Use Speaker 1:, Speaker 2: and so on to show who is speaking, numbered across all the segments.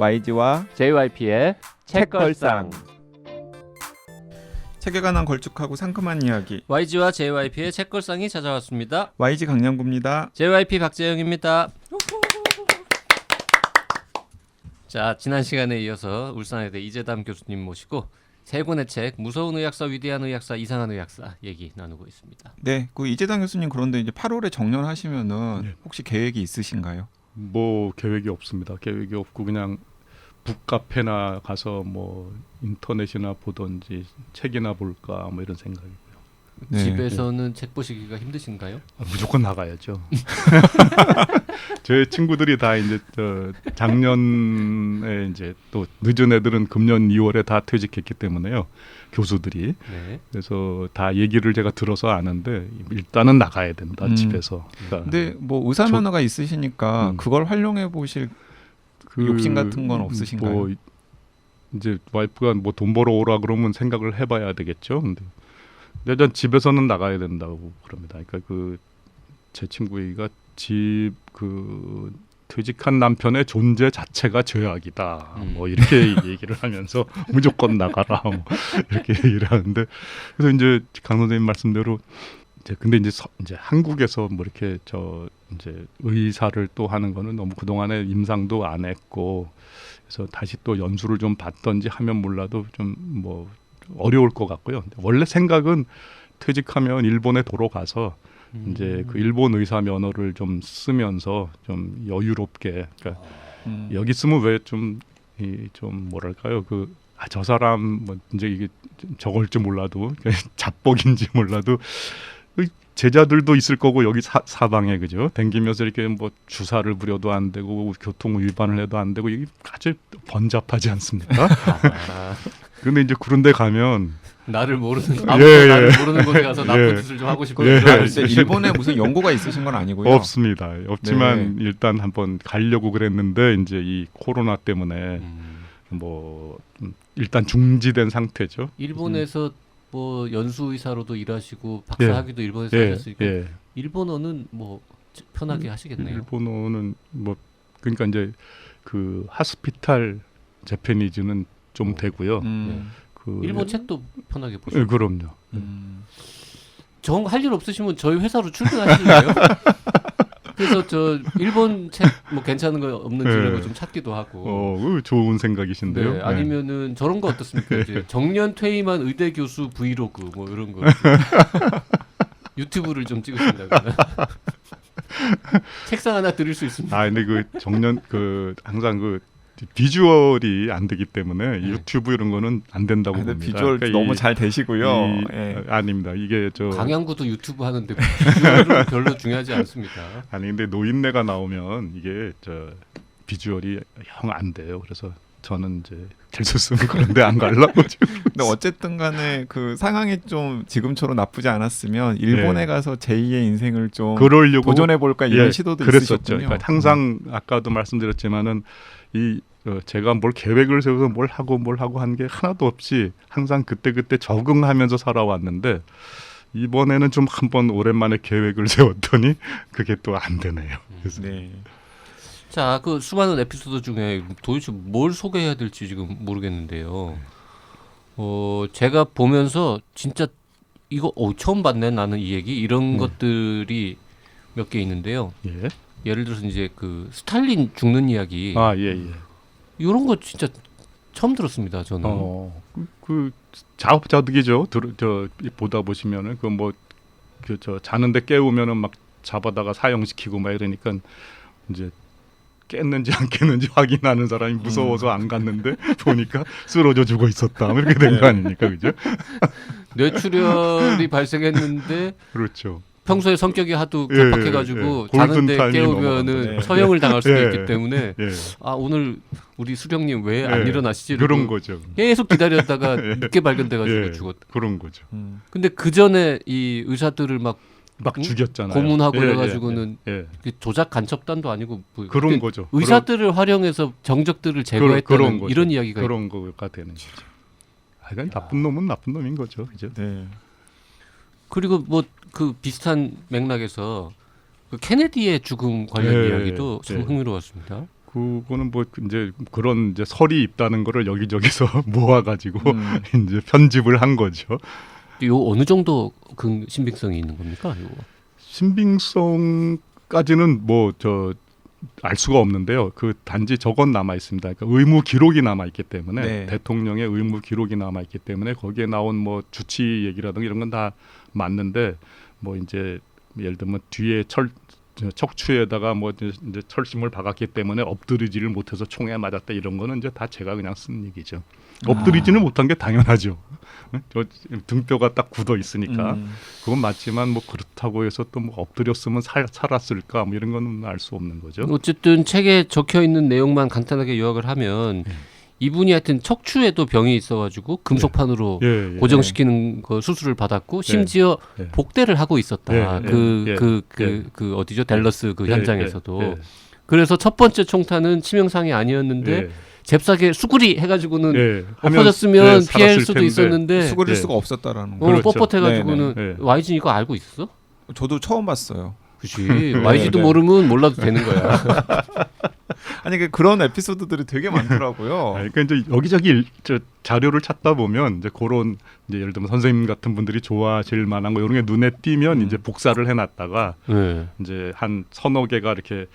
Speaker 1: YG와
Speaker 2: JYP의 책걸상.
Speaker 1: 책에 관한 걸쭉하고 상큼한 이야기.
Speaker 2: YG와 JYP의 책걸상이 찾아왔습니다.
Speaker 1: YG 강량구입니다.
Speaker 2: JYP 박재영입니다. 자, 지난 시간에 이어서 울산의대 이재담 교수님 모시고 세 권의 책 무서운 의학사, 위대한 의학사, 이상한 의학사 얘기 나누고 있습니다.
Speaker 1: 네, 그 이재담 교수님 그런데 이제 8월에 정년하시면은
Speaker 3: 네.
Speaker 1: 혹시 계획이 있으신가요?
Speaker 3: 뭐 계획이 없습니다. 계획이 없고 그냥 북카페나 가서 뭐 인터넷이나 보던지 책이나 볼까 뭐 이런 생각이고요.
Speaker 1: 네.
Speaker 2: 집에서는 책 보시기가 힘드신가요?
Speaker 3: 무조건 나가야죠. 제 친구들이 다 이제 작년에 이제 또 늦은 애들은 금년 2월에 다 퇴직했기 때문에요. 교수들이.
Speaker 2: 네.
Speaker 3: 그래서 다 얘기를 제가 들어서 아는데 일단은 나가야 된다 집에서. 그러니까
Speaker 1: 근데 뭐 의사 면허가 있으시니까 그걸 활용해 보실
Speaker 3: 그
Speaker 1: 욕심 같은 건 없으신가요?
Speaker 3: 뭐 이제 와이프가 뭐 돈 벌어 오라 그러면 생각을 해봐야 되겠죠. 근데 일단 집에서는 나가야 된다고 그럽니다. 그러니까 그 제 친구 얘기가 집 그 퇴직한 남편의 존재 자체가 죄악이다. 뭐 이렇게 얘기를 하면서 무조건 나가라. 뭐 이렇게 얘기를 하는데 그래서 이제 강 선생님 말씀대로 이제 근데 이제 한국에서 뭐 이렇게 이제 의사를 또 하는 거는 너무 그동안에 임상도 안 했고 그래서 다시 또 연수를 좀 받던지 하면 몰라도 좀 뭐 어려울 것 같고요. 원래 생각은 퇴직하면 일본에 도로 가서 이제 그 일본 의사 면허를 좀 쓰면서 좀 여유롭게 그러니까 여기 있으면 왜 좀 뭐랄까요 저 사람 뭐 이제 이게 저걸 줄 몰라도 잡복인지 몰라도 제자들도 있을 거고 여기 사방에 그죠 댕기면서 이렇게 뭐 주사를 부려도 안 되고 교통 위반을 해도 안 되고 이게 아주 번잡하지 않습니까? 근데 이제 그런데 가면
Speaker 2: 나를 모르는 나를 모르는 곳에 가서 나쁜 짓을 좀 하고 싶어요.
Speaker 1: 근데 일본에 무슨 연고가 있으신 건 아니고요.
Speaker 3: 없습니다. 없지만 일단 한번 가려고 그랬는데 이제 이 코로나 때문에 뭐 일단 중지된 상태죠.
Speaker 2: 일본에서 뭐 연수 의사로도 일하시고 박사 학위도 일본에서 하셨으니까 일본어는 뭐 편하게 하시겠네요.
Speaker 3: 일본어는 뭐 그러니까 이제 그 하스피탈 재패니즈는 좀 되고요. 그
Speaker 2: 일본 책도 편하게 보시고.
Speaker 3: 그럼요.
Speaker 2: 정 할 일 없으시면 저희 회사로 출근하실래요? 그래서 저 일본 책 뭐 괜찮은 거 없는지 좀 찾기도 하고.
Speaker 3: 좋은 생각이신데요.
Speaker 2: 네, 아니면은 저런 거 어떻습니까? 이제 정년 퇴임한 의대 교수 브이로그 뭐 이런 거 유튜브를 좀 찍으신다거나. 책상 하나 드릴 수 있습니다.
Speaker 3: 근데 그 정년 항상 그 비주얼이 안 되기 때문에 유튜브 이런 거는 안 된다고 봅니다.
Speaker 1: 비주얼
Speaker 3: 그러니까
Speaker 1: 너무 잘 되시고요.
Speaker 3: 아닙니다. 이게
Speaker 2: 강양구도 유튜브 하는데 비주얼은 별로 중요하지 않습니다.
Speaker 3: 아니 근데 노인네가 나오면 이게 비주얼이 영 안 돼요. 그래서 저는 이제 될 수 있으면 그런데 안 가려고 지금.
Speaker 1: 근데 어쨌든 간에 그 상황이 좀 지금처럼 나쁘지 않았으면 일본에 가서 제2의 인생을 좀
Speaker 3: 그러려고
Speaker 1: 도전해 볼까 이런 시도도
Speaker 3: 그랬었죠.
Speaker 1: 있으셨군요.
Speaker 3: 그러니까 항상 아까도 말씀드렸지만은 제가 뭘 계획을 세워서 뭘 하고 한 게 하나도 없이 항상 그때 적응하면서 살아왔는데 이번에는 좀 한번 오랜만에 계획을 세웠더니 그게 또 안 되네요. 그래서
Speaker 2: 자, 그 수많은 에피소드 중에 도대체 뭘 소개해야 될지 지금 모르겠는데요. 제가 보면서 진짜 이거 처음 봤네 나는 이 얘기 이런 것들이 몇 개 있는데요. 예를 들어서 이제 그 스탈린 죽는 이야기. 이런 거 진짜 처음 들었습니다. 저는.
Speaker 3: 그 자업자득이죠. 보다 보시면은 자는데 깨우면은 막 잡아다가 사형시키고 막 이러니까 이제 깼는지 안 깼는지 확인하는 사람이 무서워서 안 갔는데 보니까 쓰러져 죽어 있었다. 이렇게 된 거 아닙니까, 그죠?
Speaker 2: 뇌출혈이 발생했는데.
Speaker 3: 그렇죠.
Speaker 2: 평소에 성격이 하도 급박해가지고 자는데 깨우면은 처형을 당할 수도 있기 때문에 오늘 우리 수령님 왜 안 일어나시지?
Speaker 3: 그런 거죠.
Speaker 2: 계속 기다렸다가 늦게 발견돼가지고 죽었다.
Speaker 3: 그런 거죠.
Speaker 2: 근데 그 전에 이 의사들을 막
Speaker 3: 죽였잖아요.
Speaker 2: 고문하고 이래가지고는 조작 간첩단도 아니고 뭐
Speaker 3: 그런 거죠.
Speaker 2: 의사들을 활용해서 정적들을 제거했다는 이런 이야기가
Speaker 3: 그런 거가 되는 거죠. 나쁜 놈은 나쁜 놈인 거죠, 그죠?
Speaker 2: 그리고 뭐 그 비슷한 맥락에서 그 케네디의 죽음 관련 이야기도 참 흥미로웠습니다.
Speaker 3: 그거는 뭐 이제 그런 이제 설이 있다는 거를 여기저기서 모아가지고 이제 편집을 한 거죠.
Speaker 2: 요 어느 정도 그 신빙성이 있는 겁니까? 요.
Speaker 3: 신빙성까지는 뭐 저 알 수가 없는데요. 그 단지 저건 남아 있습니다. 그러니까 의무 기록이 남아 있기 때문에
Speaker 1: 네.
Speaker 3: 대통령의 의무 기록이 남아 있기 때문에 거기에 나온 뭐 주치 얘기라든가 이런 건 다 맞는데 뭐 이제 예를 들면 뒤에 척추에다가 뭐 이제 철심을 박았기 때문에 엎드리지를 못해서 총에 맞았다 이런 거는 이제 다 제가 그냥 쓴 얘기죠. 엎드리지는 못한 게 당연하죠. 저 등뼈가 딱 굳어 있으니까 그건 맞지만 뭐 그렇다고 해서 또 뭐 엎드렸으면 살았을까 뭐 이런 거는 알 수 없는 거죠.
Speaker 2: 어쨌든 책에 적혀 있는 내용만 간단하게 요약을 하면 이분이 하여튼 척추에도 병이 있어가지고 금속판으로
Speaker 3: 예, 예.
Speaker 2: 고정시키는 거 수술을 받았고 심지어
Speaker 3: 예.
Speaker 2: 복대를 하고 있었다.
Speaker 3: 예,
Speaker 2: 그 어디죠? 댈러스 그
Speaker 3: 예,
Speaker 2: 현장에서도.
Speaker 3: 예, 예.
Speaker 2: 그래서 첫 번째 총탄은 치명상이 아니었는데
Speaker 3: 예.
Speaker 2: 잽싸게 수구리 해가지고는
Speaker 3: 예.
Speaker 2: 엎어졌으면
Speaker 3: 하면,
Speaker 2: 피할
Speaker 3: 살았을
Speaker 2: 수도
Speaker 3: 텐데.
Speaker 2: 있었는데
Speaker 1: 수그릴
Speaker 3: 예.
Speaker 1: 수가 없었다라는 거.
Speaker 3: 그렇죠.
Speaker 2: 뻣뻣해가지고는
Speaker 3: 네네. 예.
Speaker 2: YG 이거 알고 있었어?
Speaker 1: 저도 처음 봤어요.
Speaker 2: 그치. YG도
Speaker 1: 네.
Speaker 2: 모르면 몰라도 되는 거야.
Speaker 1: 아니 그런 에피소드들이 되게 많더라고요.
Speaker 3: 그러니까 이제 여기저기 저 자료를 찾다 보면 이제 그런 이제 예를 들면 선생님 같은 분들이 좋아하실 만한 거 이런 게 눈에 띄면 이제 복사를 해놨다가
Speaker 2: 네.
Speaker 3: 이제 한 서너 개가 이렇게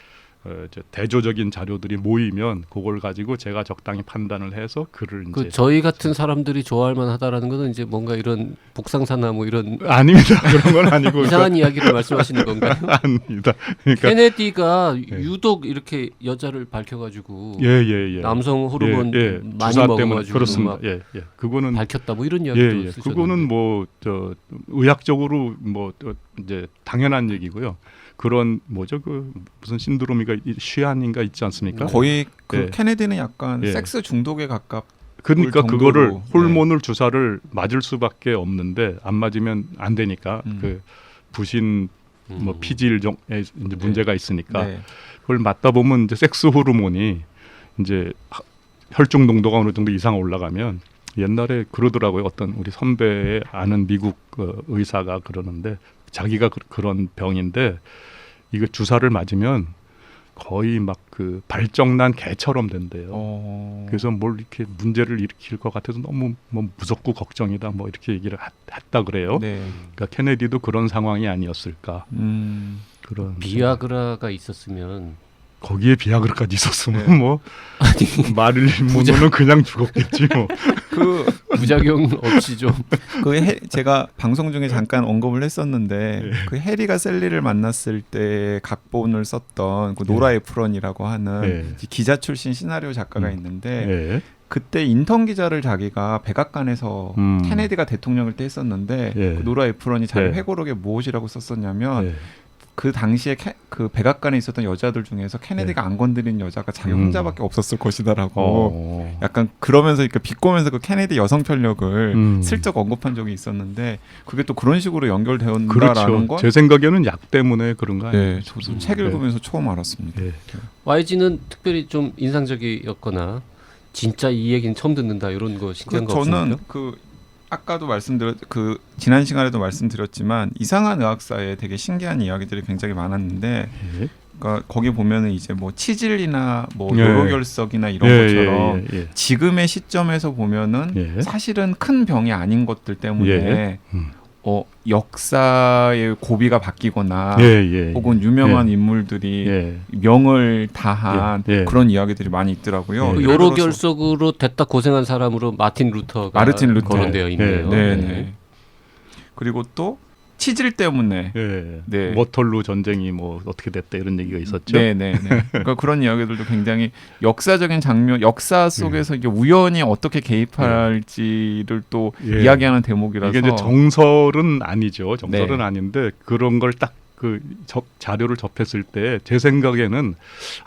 Speaker 3: 이제 대조적인 자료들이 모이면 그걸 가지고 제가 적당히 판단을 해서 글을
Speaker 2: 그
Speaker 3: 이제
Speaker 2: 저희 같은 사람들이 좋아할 만하다라는 거는 이제 뭔가 이런 복상사나 뭐 이런
Speaker 3: 아닙니다. 그런 건 아니고
Speaker 2: 이상한 이야기를 말씀하시는 건가요?
Speaker 3: 아닙니다. 그러니까
Speaker 2: 케네디가 유독 이렇게 여자를 밝혀가지고
Speaker 3: 예예예.
Speaker 2: 남성 호르몬 많이
Speaker 3: 주사 때문에
Speaker 2: 먹어가지고
Speaker 3: 그렇습니다.
Speaker 2: 막
Speaker 3: 예. 그거는
Speaker 2: 밝혔다 뭐 이런 이야기도
Speaker 3: 예.
Speaker 2: 쓰셨는데
Speaker 3: 그거는 뭐 저 의학적으로 뭐 이제 당연한 얘기고요. 그런 뭐죠 그 무슨 신드롬이가 쉬안인가 있지 않습니까?
Speaker 1: 거의 그
Speaker 3: 예.
Speaker 1: 케네디는 약간
Speaker 3: 예.
Speaker 1: 섹스 중독에 가깝.
Speaker 3: 그러니까
Speaker 1: 정도로,
Speaker 3: 그거를
Speaker 1: 네.
Speaker 3: 호르몬을 주사를 맞을 수밖에 없는데 안 맞으면 안 되니까 그 부신 뭐 피질종에 이제 문제가 있으니까
Speaker 1: 네.
Speaker 3: 그걸 맞다 보면 이제 섹스 호르몬이 이제 혈중 농도가 어느 정도 이상 올라가면 옛날에 그러더라고요. 어떤 우리 선배의 아는 미국 의사가 그러는데 자기가 그런 병인데 이거 주사를 맞으면 거의 막 그 발정난 개처럼 된대요. 그래서 뭘 이렇게 문제를 일으킬 것 같아서 너무 뭐 무섭고 걱정이다 뭐 이렇게 얘기를 했다 그래요.
Speaker 1: 네.
Speaker 3: 그러니까 케네디도 그런 상황이 아니었을까. 그런
Speaker 2: 비아그라가 있었으면
Speaker 3: 거기에 비아그라까지 있었으면
Speaker 1: 네.
Speaker 3: 뭐 마릴린 monroe는 그냥 죽었겠지 뭐.
Speaker 1: 그
Speaker 2: 부작용 없이 좀
Speaker 1: 제가 방송 중에 잠깐 언급을 했었는데 그 해리가 셀리를 만났을 때 각본을 썼던 그 노라 에프런이라고 하는 기자 출신 시나리오 작가가 있는데 그때 인턴 기자를 자기가 백악관에서 케네디가 대통령일 때 했었는데 그 노라 에프런이 자기 회고록에 무엇이라고 썼었냐면 그 당시에 그 백악관에 있었던 여자들 중에서 케네디가 안 건드린 여자가 자기 혼자밖에 없었을 것이다라고 약간 그러면서 그러니까 비꼬면서 그 케네디 여성 편력을 슬쩍 언급한 적이 있었는데 그게 또 그런 식으로 연결되었다라는
Speaker 3: 그렇죠.
Speaker 1: 건
Speaker 3: 제 생각에는 약 때문에 그런 거 아니에요?
Speaker 1: 네, 저도 책 읽으면서 처음 알았습니다.
Speaker 2: YG는 특별히 좀 인상적이었거나 진짜 이 얘기는 처음 듣는다 이런 거 신기한 거
Speaker 1: 저는
Speaker 2: 없습니까?
Speaker 1: 그 아까도 그 지난 시간에도 말씀드렸지만 이상한 의학사에 되게 신기한 이야기들이 굉장히 많았는데 그러니까 거기 보면은 이제 뭐 치질이나 뭐 요로결석이나 이런 것처럼 지금의 시점에서 보면은 사실은 큰 병이 아닌 것들 때문에 역사의 고비가 바뀌거나 혹은 유명한 인물들이 명을 다한 그런 이야기들이 많이 있더라고요.
Speaker 2: 그 요로결석으로 됐다 고생한 사람으로 마틴 루터가 거론되어 있네요.
Speaker 1: 네. 그리고 또 치질 때문에
Speaker 3: 머털루 전쟁이 뭐 어떻게 됐다 이런 얘기가 있었죠.
Speaker 1: 그러니까 그런 이야기들도 굉장히 역사적인 장면, 역사 속에서 이게 우연히 어떻게 개입할지를 또 이야기하는 대목이라서
Speaker 3: 이게 이제 정설은 아니죠. 정설은 아닌데 그런 걸 딱 그 자료를 접했을 때 제 생각에는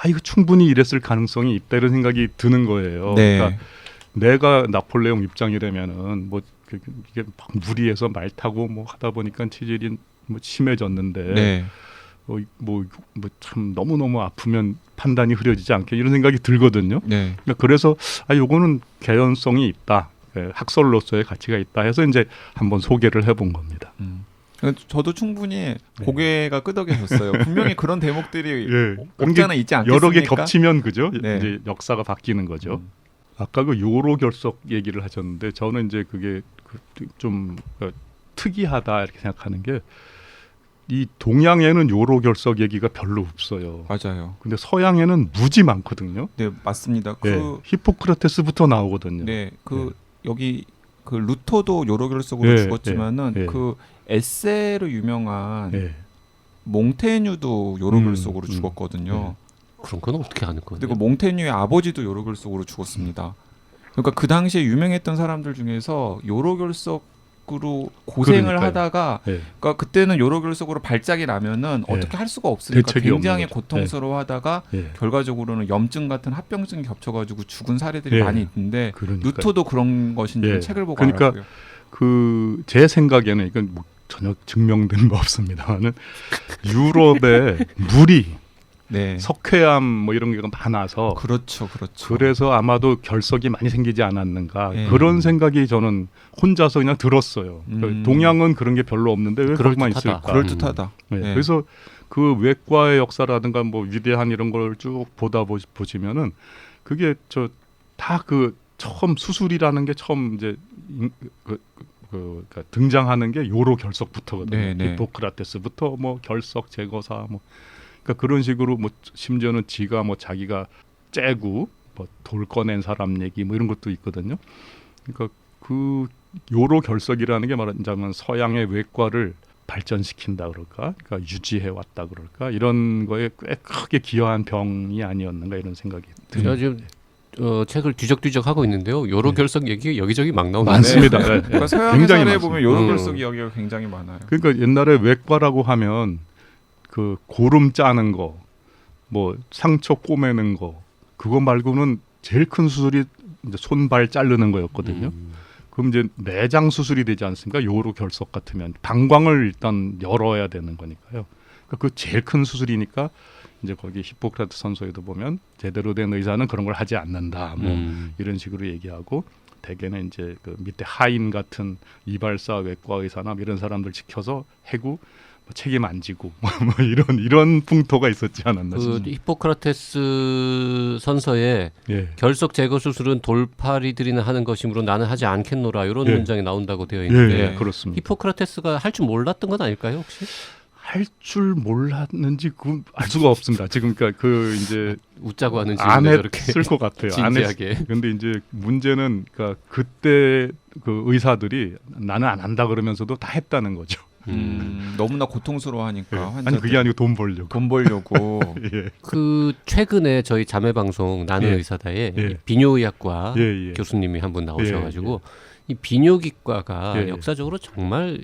Speaker 3: 이거 충분히 이랬을 가능성이 있다 이런 생각이 드는 거예요. 그러니까 내가 나폴레옹 입장이라면은 뭐 이게 막 무리해서 말 타고 뭐 하다 보니까 치질이 뭐 심해졌는데 뭐 참 너무 아프면 판단이 흐려지지 않게 이런 생각이 들거든요. 그러니까 그래서 요거는 개연성이 있다, 학설로서의 가치가 있다 해서 이제 한번 소개를 해본 겁니다.
Speaker 1: 저도 충분히 고개가 끄덕여졌어요. 분명히 그런 대목들이
Speaker 3: 예.
Speaker 1: 없잖아 있지 않겠습니까?
Speaker 3: 여러 개 겹치면 그죠?
Speaker 1: 네.
Speaker 3: 이제 역사가 바뀌는 거죠. 아까 그 요로 결석 얘기를 하셨는데 저는 이제 그게 좀 특이하다 이렇게 생각하는 게 이 동양에는 요로 결석 얘기가 별로 없어요.
Speaker 1: 맞아요.
Speaker 3: 근데 서양에는 무지 많거든요.
Speaker 1: 네, 맞습니다.
Speaker 3: 예. 히포크라테스부터 나오거든요.
Speaker 1: 네, 여기 그 루터도 요로 결석으로 죽었지만은 그 에세이로 유명한 몽테뉴도 요로 결석으로 죽었거든요.
Speaker 2: 그런 건 어떻게 하는 거예요?
Speaker 1: 그리고 몽테뉴의 아버지도 요로 결석으로 죽었습니다. 그러니까 그 당시에 유명했던 사람들 중에서 요로 결석으로 고생을
Speaker 3: 그러니까요.
Speaker 1: 하다가 그러니까 그때는 요로 결석으로 발작이 나면은 어떻게 할 수가 없으니까
Speaker 3: 대책이
Speaker 1: 굉장히
Speaker 3: 없는 거죠.
Speaker 1: 고통스러워하다가 결과적으로는 염증 같은 합병증이 겹쳐가지고 죽은 사례들이 많이 있는데
Speaker 3: 그러니까요.
Speaker 1: 루터도 그런 것인지 책을 보고
Speaker 3: 그러니까
Speaker 1: 알았고요.
Speaker 3: 그 제 생각에는 이건 뭐 전혀 증명된 바 없습니다만은 유럽에 물이
Speaker 1: 네.
Speaker 3: 석회암 뭐 이런 게 많아서
Speaker 1: 그렇죠.
Speaker 3: 그래서 아마도 결석이 많이 생기지 않았는가
Speaker 1: 네.
Speaker 3: 그런 생각이 저는 혼자서 그냥 들었어요. 동양은 그런 게 별로 없는데 왜 거기만 있을까?
Speaker 1: 그럴듯하다.
Speaker 3: 네.
Speaker 1: 네.
Speaker 3: 그래서 그 외과의 역사라든가 뭐 위대한 이런 걸 쭉 보다 보시면은 그게 저 다 그 처음 수술이라는 게 처음 이제 그러니까 등장하는 게 요로 결석부터거든요.
Speaker 1: 네, 네.
Speaker 3: 히포크라테스부터 뭐 결석 제거사 뭐 그러니까 그런 식으로 뭐 심지어는 지가 뭐 자기가 째고 뭐 돌 꺼낸 사람 얘기 뭐 이런 것도 있거든요. 그러니까 그 요로 결석이라는 게 말하자면 서양의 외과를 발전시킨다 그럴까, 그러니까 유지해 왔다 그럴까 이런 거에 꽤 크게 기여한 병이 아니었는가 이런 생각이
Speaker 2: 제가
Speaker 3: 듭니다.
Speaker 2: 지금 책을 뒤적뒤적 하고 있는데요. 요로 결석 얘기 여기저기 막 나오는데
Speaker 3: 많습니다. 네.
Speaker 1: 그러니까 서양
Speaker 3: 굉장히
Speaker 1: 사례에
Speaker 3: 많습니다.
Speaker 1: 보면 요로 결석 이야기가 굉장히 많아요.
Speaker 3: 그러니까 옛날에 외과라고 하면 그 고름 짜는 거, 뭐 상처 꼬매는 거, 그거 말고는 제일 큰 수술이 이제 손발 자르는 거였거든요. 그럼 이제 내장 수술이 되지 않습니까? 요로 결석 같으면 방광을 일단 열어야 되는 거니까요. 그러니까 그 제일 큰 수술이니까 이제 거기 히포크라테스 선서에도 보면 제대로 된 의사는 그런 걸 하지 않는다. 뭐 이런 식으로 얘기하고 대개는 이제 그 밑에 하인 같은 이발사 외과 의사나 이런 사람들 지켜서 해고 책임 안 지고 뭐 이런 풍토가 있었지 않았나
Speaker 2: 그
Speaker 3: 싶습니다.
Speaker 2: 히포크라테스 선서에 결석 제거 수술은 돌팔이들이나 하는 것이므로 나는 하지 않겠노라 이런 문장이 나온다고 되어 있는데
Speaker 3: 그렇습니다.
Speaker 2: 히포크라테스가 할 줄 몰랐던 건 아닐까요 혹시?
Speaker 3: 할 줄 몰랐는지 그 알 수가 없습니다. 지금 그러니까 그 이제
Speaker 2: 웃자고 하는
Speaker 3: 안
Speaker 2: 질문에 저렇게
Speaker 3: 했을 것 같아요.
Speaker 2: 진지하게.
Speaker 3: 근데 이제 문제는 그러니까 그때 그 의사들이 나는 안 한다 그러면서도 다 했다는 거죠.
Speaker 1: 너무나 고통스러워하니까
Speaker 3: 아니 그게 아니고 돈 벌려고.
Speaker 1: 돈 벌려고.
Speaker 2: 그 최근에 저희 자매 방송 나는 의사다에 비뇨의학과 교수님이 한 분 나오셔가지고 이 비뇨기과가 역사적으로 정말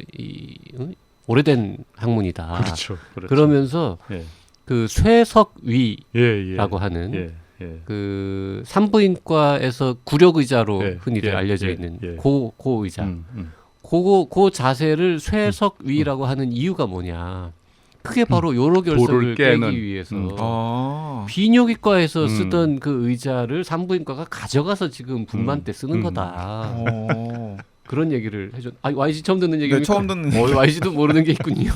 Speaker 2: 오래된 학문이다.
Speaker 3: 그렇죠.
Speaker 2: 그러면서 그 쇠석위라고 하는 그 산부인과에서 구력의자로 흔히들 알려져 있는 고 의자. 그 자세를 쇠석위라고 하는 이유가 뭐냐? 그게 바로 요로 결석을 깨기 위해서 비뇨기과에서 쓰던 그 의자를 산부인과가 가져가서 지금 분만 때 쓰는 거다. 그런 얘기를 해줬. 아 YG 처음 듣는 얘기입니까?
Speaker 1: 네, 처음 듣는.
Speaker 2: YG도 모르는 게 있군요.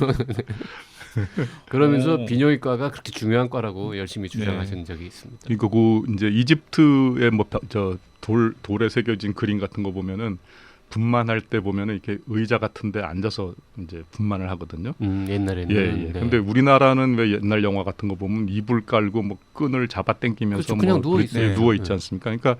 Speaker 2: 그러면서 비뇨기과가 그렇게 중요한 과라고 열심히 주장하신 적이 있습니다.
Speaker 3: 그러니까 그 이제 이집트에 뭐 저 돌에 새겨진 그림 같은 거 보면은 분만할 때 보면은 이렇게 의자 같은데 앉아서 이제 분만을 하거든요.
Speaker 2: 옛날에는.
Speaker 3: 근데 우리나라는 왜 옛날 영화 같은 거 보면 이불 깔고 뭐 끈을 잡아 당기면서
Speaker 2: 그렇죠. 그냥
Speaker 3: 뭐 누워 있지 않습니까? 그러니까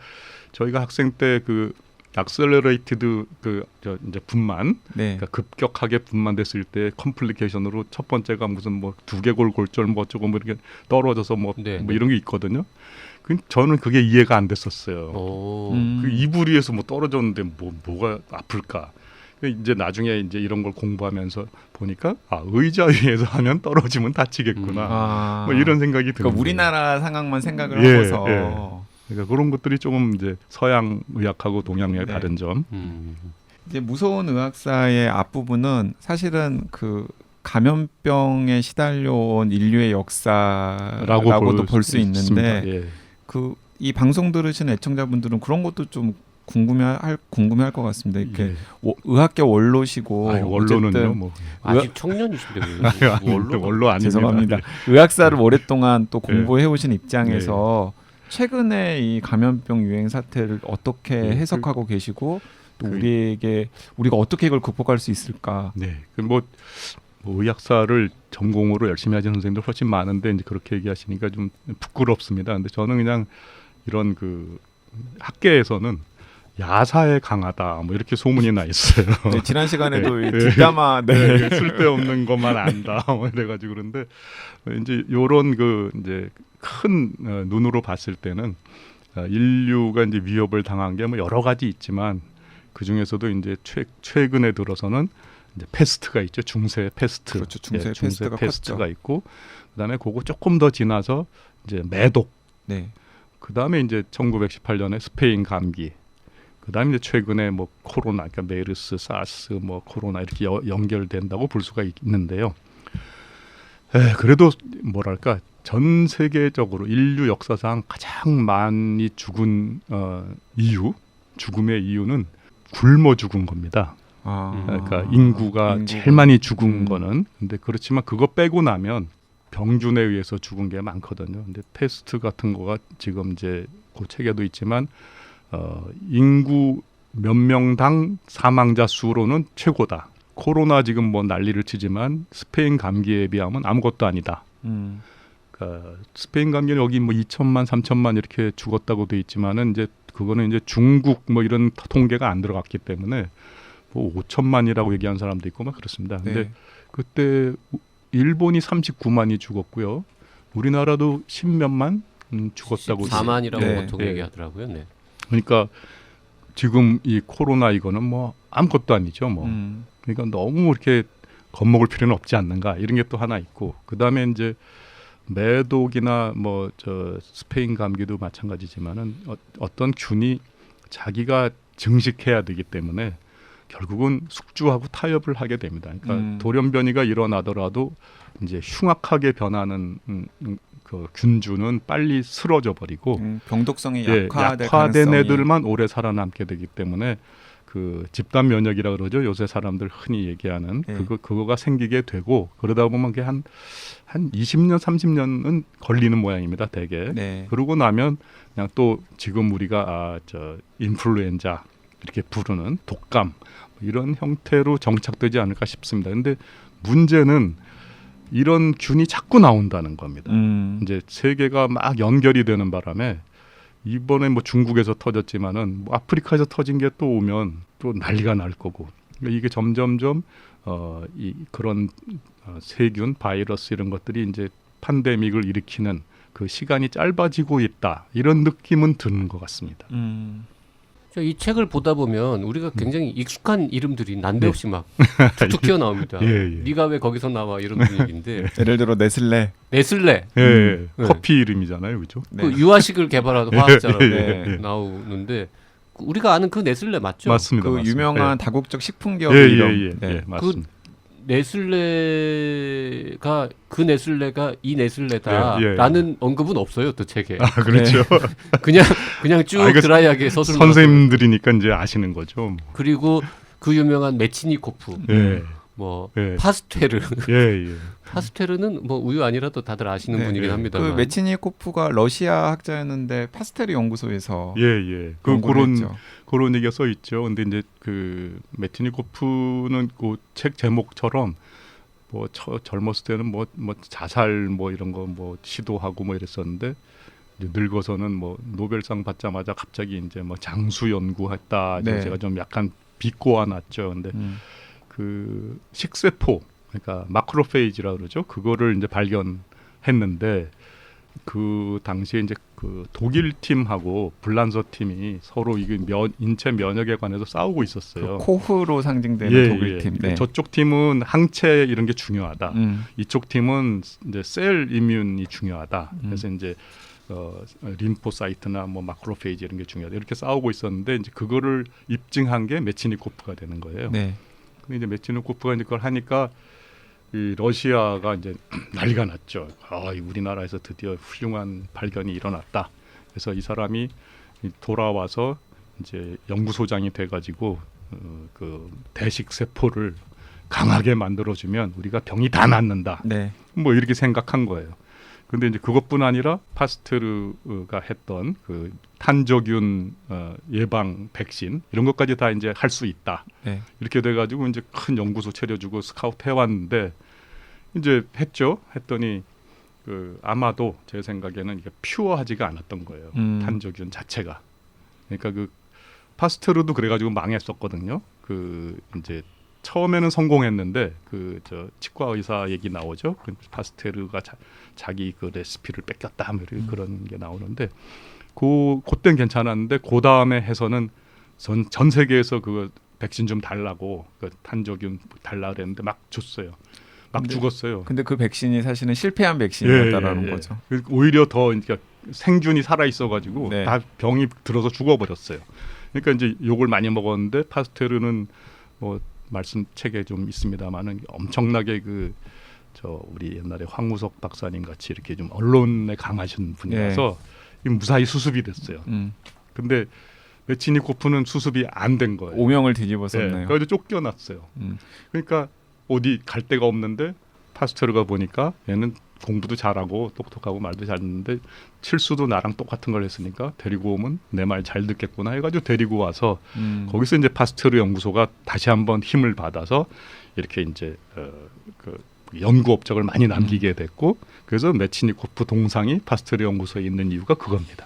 Speaker 3: 저희가 학생 때 그 악셀러레이티드 그 저 이제 분만, 그러니까 급격하게 분만됐을 때 컴플리케이션으로 첫 번째가 무슨 뭐 두개골 골절 뭐 어쩌고 뭐 이렇게 떨어져서 뭐 이런 게 있거든요. 저는 그게 이해가 안 됐었어요. 그 이불 위에서 뭐 떨어졌는데 뭐가 아플까? 이제 나중에 이제 이런 걸 공부하면서 보니까 의자 위에서 하면 떨어지면 다치겠구나. 뭐 이런 생각이 드는
Speaker 1: 그러니까 우리나라 상황만 생각을 하고서.
Speaker 3: 그러니까 그런 것들이 조금 이제 서양 의학하고 동양 의학 다른 점.
Speaker 1: 이제 무서운 의학사의 앞부분은 사실은 그 감염병에 시달려온 인류의 역사라고도 볼 수 있는데 그 이 방송 들으시는 애청자분들은 그런 것도 좀 궁금해할 것 같습니다. 이렇게
Speaker 3: 예.
Speaker 1: 의학계 원로시고
Speaker 3: 원로는요.
Speaker 1: 어쨌든
Speaker 3: 뭐.
Speaker 2: 아직 청년이신데
Speaker 3: 원로 아닙니다.
Speaker 1: 죄송합니다.
Speaker 3: 예.
Speaker 1: 의학사를 오랫동안 또 공부해 오신 입장에서 최근에 이 감염병 유행 사태를 어떻게 해석하고 계시고 또 우리가 어떻게 이걸 극복할 수 있을까?
Speaker 3: 네, 뭐 의학사를 전공으로 열심히 하시는 선생님들 훨씬 많은데 이제 그렇게 얘기하시니까 좀 부끄럽습니다. 근데 저는 그냥 이런 그 학계에서는 야사에 강하다 뭐 이렇게 소문이 나 있어요.
Speaker 1: 네, 지난 시간에도 뒷담화
Speaker 3: 쓸데없는 것만 안다 뭐 이래가지고 그런데 이제 요런 그 이제 큰 눈으로 봤을 때는 인류가 이제 위협을 당한 게 뭐 여러 가지 있지만 그 중에서도 이제 최근에 들어서는 이제 패스트가 있죠. 중세 패스트.
Speaker 1: 그렇죠. 중세
Speaker 3: 패스트가
Speaker 1: 컸죠.
Speaker 3: 있고 그다음에 그거 조금 더 지나서 이제 매독.
Speaker 1: 네.
Speaker 3: 그다음에 이제 1918년에 스페인 감기. 그다음에 이제 최근에 뭐 코로나, 그러니까 메르스, 사스, 뭐 코로나 이렇게 연결된다고 볼 수가 있는데요. 그래도 뭐랄까 전 세계적으로 인류 역사상 가장 많이 죽은 죽음의 이유는 굶어 죽은 겁니다. 그러니까 인구가 제일 많이 죽은 거는. 근데 그렇지만 그거 빼고 나면 병균에 의해서 죽은 게 많거든요. 근데 패스트 같은 거가 지금 이제 그 책에도 있지만 인구 몇 명당 사망자 수로는 최고다. 코로나 지금 뭐 난리를 치지만 스페인 감기에 비하면 아무것도 아니다. 그러니까 스페인 감기는 여기 뭐 2천만, 3천만 이렇게 죽었다고 돼 있지만은 이제 그거는 이제 중국 뭐 이런 통계가 안 들어갔기 때문에 뭐 5천만이라고 얘기한 사람도 있고 막 그렇습니다. 근데 그때 일본이 39만이 죽었고요. 우리나라도 10몇만 죽었다고
Speaker 2: 4만이라고 보통 얘기하더라고요. 네.
Speaker 3: 그러니까 지금 이 코로나 이거는 뭐 아무것도 아니죠. 뭐 그러니까 너무 이렇게 겁먹을 필요는 없지 않는가 이런 게 또 하나 있고 그다음에 이제 매독이나 뭐 저 스페인 감기도 마찬가지지만은 어떤 균이 자기가 증식해야 되기 때문에 결국은 숙주하고 타협을 하게 됩니다. 그러니까 돌연변이가 일어나더라도 이제 흉악하게 변하는 그 균주는 빨리 쓰러져 버리고
Speaker 1: 병독성이
Speaker 3: 약화된 애들만 오래 살아남게 되기 때문에 그 집단 면역이라 그러죠. 요새 사람들 흔히 얘기하는 그거가 생기게 되고 그러다 보면 그게 한 20년, 30년은 걸리는 모양입니다. 대개. 그러고 나면 그냥 또 지금 우리가 인플루엔자 이렇게 부르는 독감 이런 형태로 정착되지 않을까 싶습니다. 근데 문제는 이런 균이 자꾸 나온다는 겁니다. 이제 세계가 막 연결이 되는 바람에 이번에 뭐 중국에서 터졌지만은 뭐 아프리카에서 터진 게 또 오면 또 난리가 날 거고 그러니까 이게 점점점 그런 세균, 바이러스 이런 것들이 이제 팬데믹을 일으키는 그 시간이 짧아지고 있다 이런 느낌은 드는 것 같습니다.
Speaker 2: 이 책을 보다 보면 우리가 굉장히 익숙한 이름들이 난데없이 막 툭툭 튀어나옵니다. 네가 왜 거기서 나와 이런 분위기인데
Speaker 1: 예를 들어 네슬레
Speaker 3: 커피 이름이잖아요, 그렇죠?
Speaker 2: 그 유아식을 개발한 화학자라고 나오는데 우리가 아는 그 네슬레 맞죠?
Speaker 3: 맞습니다.
Speaker 1: 그
Speaker 3: 맞습니다.
Speaker 1: 유명한 다국적 식품 기업 이름.
Speaker 3: 맞습니다.
Speaker 2: 네슬레가 그 네슬레가 이 네슬레다라는 언급은 없어요, 또 책에.
Speaker 3: 그렇죠.
Speaker 2: 그냥 쭉 드라이하게 서술.
Speaker 3: 선생님들이니까 이제 아시는 거죠.
Speaker 2: 그리고 그 유명한 메치니코프, 파스테르. 파스테르는 뭐 우유 아니라도 다들 아시는 분이긴 합니다만.
Speaker 1: 그 메치니코프가 러시아 학자였는데 파스테르 연구소에서
Speaker 3: 그런 얘기가 써 있죠. 근데 이제 그 메치니코프는 그 책 제목처럼 뭐 젊었을 때는 뭐 자살 뭐 이런 거 뭐 시도하고 뭐 이랬었는데 이제 늙어서는 뭐 노벨상 받자마자 갑자기 이제 뭐 장수 연구했다. 제가 좀 약간 비꼬아 놨죠. 근데 그 식세포 그러니까 마크로페이지라 그러죠. 그거를 이제 발견했는데 그 당시에 이제 그 독일 팀하고 불란서 팀이 서로 이게 인체 면역에 관해서 싸우고 있었어요.
Speaker 1: 그 코흐로 상징되는 독일 팀.
Speaker 3: 저쪽 팀은 항체 이런 게 중요하다. 이쪽 팀은 이제 셀 이뮨이 중요하다. 그래서 이제 림포사이트나 뭐 마크로페이지 이런 게 중요하다. 이렇게 싸우고 있었는데 이제 그거를 입증한 게 메치니코프가 되는 거예요. 근데 이제 메치니코프가 이제 그걸 하니까 이 러시아가 이제 난리가 났죠. 우리나라에서 드디어 훌륭한 발견이 일어났다. 그래서 이 사람이 돌아와서 이제 연구소장이 돼가지고 그 대식 세포를 강하게 만들어주면 우리가 병이 다 낫는다.
Speaker 1: 네.
Speaker 3: 뭐 이렇게 생각한 거예요. 근데 이제 그것뿐 아니라 파스테르가 했던 그 탄저균 예방 백신 이런 것까지 다 이제 할 수 있다.
Speaker 1: 네.
Speaker 3: 이렇게 돼가지고 이제 큰 연구소 차려주고 스카우트 해왔는데 이제 했죠. 했더니 그 아마도 제 생각에는 이게 퓨어하지가 않았던 거예요. 탄저균 자체가. 그러니까 그 파스테르도 그래가지고 망했었거든요. 그 이제 처음에는 성공했는데 그 저 치과 의사 얘기 나오죠. 그 파스테르가 자기 그 레시피를 뺏겼다 뭐 그런 게 나오는데 그때는 괜찮았는데 그 다음에 해서는 전 세계에서 그 백신 좀 달라고 그 탄저균 달라 그랬는데 막 줬어요. 막 죽었어요.
Speaker 1: 근데 그 백신이 사실은 실패한 백신이었다라는 거죠.
Speaker 3: 오히려 더 그러니까 생균이 살아 있어가지고
Speaker 1: 네.
Speaker 3: 다 병이 들어서 죽어버렸어요. 그러니까 이제 욕을 많이 먹었는데 파스테르는 뭐 말씀 책에 좀 있습니다만은 엄청나게 그 저 우리 옛날에 황우석 박사님 같이 이렇게 좀 언론에 강하신 분이라서 무사히 수습이 됐어요. 근데 메치니코프는 수습이 안 된 거예요.
Speaker 1: 오명을 뒤집었었네요.
Speaker 3: 그래서 쫓겨났어요. 그러니까 어디 갈 데가 없는데 파스테르가 보니까 얘는 공부도 잘하고 똑똑하고 말도 잘 듣는데 실수도 나랑 똑같은 걸 했으니까 데리고 오면 내 말 잘 듣겠구나 해가지고 데리고 와서 거기서 이제 파스테르 연구소가 다시 한번 힘을 받아서 이렇게 이제 그 연구 업적을 많이 남기게 됐고 그래서 메치니코프 동상이 파스테르 연구소에 있는 이유가 그겁니다.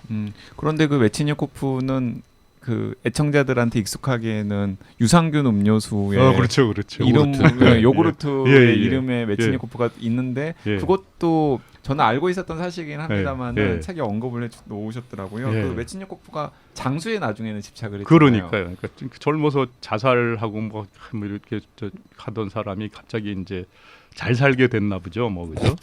Speaker 1: 그런데 그 메치니코프는 그 애청자들한테 익숙하기에는 유산균 음료수의
Speaker 3: 그렇죠.
Speaker 1: 이름 요구르트의
Speaker 3: 예.
Speaker 1: 이름에 메치니코프가 있는데 그것도 저는 알고 있었던 사실이긴 합니다만은 책에 언급을 해 놓으셨더라고요. 그 메치니코프가 장수에 나중에는 집착을 했잖아요.
Speaker 3: 그러니까요. 그러니까 젊어서 자살하고 뭐 이렇게 하던 사람이 갑자기 이제 잘 살게 됐나 보죠, 뭐 그죠?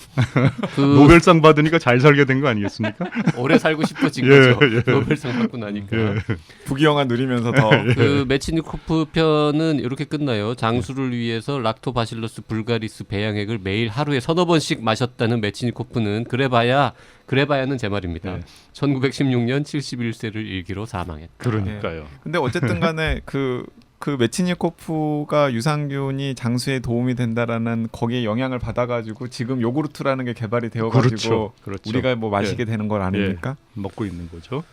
Speaker 3: 노벨상 받으니까 잘 살게 된 거 아니겠습니까?
Speaker 2: 오래 살고 싶어진 거죠. 노벨상 받고 나니까.
Speaker 1: 부귀영화 누리면서 더.
Speaker 2: 그 메치니코프 편은 이렇게 끝나요. 장수를 위해서 락토바실러스 불가리스 배양액을 매일 하루에 3-4번씩 마셨다는 메치니코프는 그래봐야는 제 말입니다. 1916년 71세를 일기로 사망했다.
Speaker 3: 그러니까요.
Speaker 1: 근데 어쨌든 간에 그 메치니코프가 유산균이 장수에 도움이 된다라는 거기에 영향을 받아가지고 지금 요구르트라는 게 개발이 되어가지고
Speaker 3: 그렇죠.
Speaker 1: 우리가 뭐 마시게 되는 걸 아닙니까?
Speaker 3: 먹고 있는 거죠.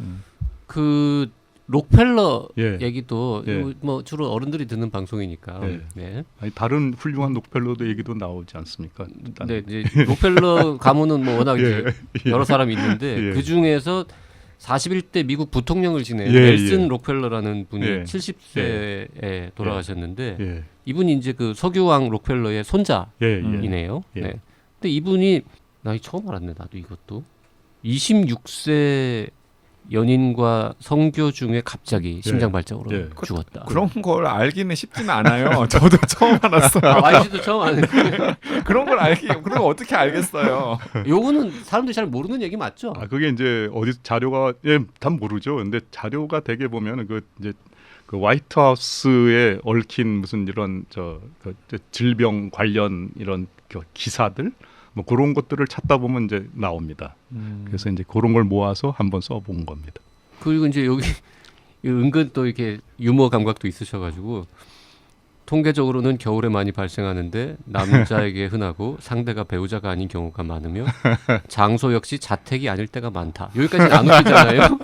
Speaker 2: 그 록펠러 얘기도 뭐 주로 어른들이 듣는 방송이니까.
Speaker 3: 아니, 다른 훌륭한 록펠러도 얘기도 나오지 않습니까?
Speaker 2: 네, 이제 록펠러 가문은 뭐 워낙 이제 여러 사람이 있는데 그 중에서 41대 미국 부통령을 지낸 넬슨 록펠러라는 분이 70세에 돌아가셨는데 이분이 이제 그 석유왕 록펠러의 손자이네요. 근데 이분이 나이 처음 알았네. 나도 이것도 26세 연인과 성교 중에 갑자기 심장 발작으로 죽었다.
Speaker 1: 그런 걸 알기는 쉽지는 않아요. 저도 처음 알았어요.
Speaker 2: YG도 처음 아는데
Speaker 1: 그런 걸 그런 걸 어떻게 알겠어요?
Speaker 2: 요거는 사람들이 잘 모르는 얘기 맞죠?
Speaker 3: 그게 이제 어디 자료가 다 모르죠. 근데 자료가 되게 보면 그 이제 그 화이트하우스에 얽힌 무슨 이런 그 질병 관련 이런 기사들 뭐 그런 것들을 찾다 보면 이제 나옵니다. 그래서 이제 그런 걸 모아서 한번 써본 겁니다.
Speaker 2: 그리고 이제 여기 은근 또 이렇게 유머 감각도 있으셔가지고 통계적으로는 겨울에 많이 발생하는데 남자에게 흔하고 상대가 배우자가 아닌 경우가 많으며 장소 역시 자택이 아닐 때가 많다. 여기까지는 안 웃기잖아요.